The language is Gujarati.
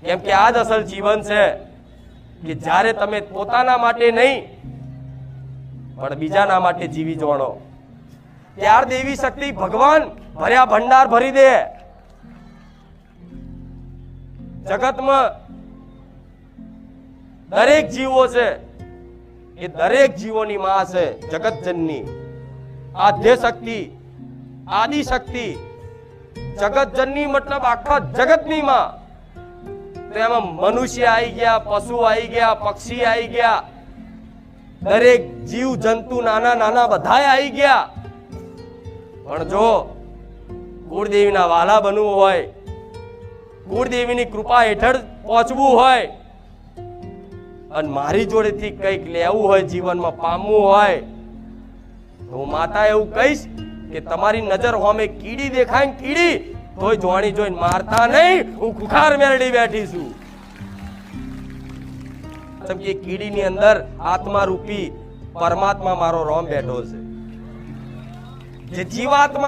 કેમ કે આ જ અસલ જીવન છે કે જ્યારે તમે પોતાના માટે નહીં પણ બીજાના માટે જીવી જોણો, ત્યાર દેવી શક્તિ ભગવાન ભર્યા ભંડાર ભરી દે. જગતમાં દરેક જીવો છે એ દરેક જીવોની માં છે જગતજનની, આદ્ય શક્તિ, આદિ શક્તિ. જગતજનની મતલબ આખા જગતની માં. તો એમાં મનુષ્ય આવી ગયા, પશુ આવી ગયા, પક્ષી આવી ગયા, દરેક જીવ જંતુ નાના નાના બધાય આવી ગયા. પણ જો કુળદેવીના વાલા બનવું હોય, કુળદેવીની કૃપા હેઠળ પહોંચવું હોય અને મારી જોડેથી કંઈક લેવું હોય, જીવનમાં પામવું હોય, તો હું માતા એવું કહીશ કે તમારી નજર હોમે કીડી દેખાય ને કીડી તોય જોણી જોઈને મારતા નહીં, હું ખુખાર મેરડી બેઠી છું. કે કીડીની અંદર આત્મા રૂપી પરમાત્મા મારો રોમ બેઠો છે, જે જીવાત્મા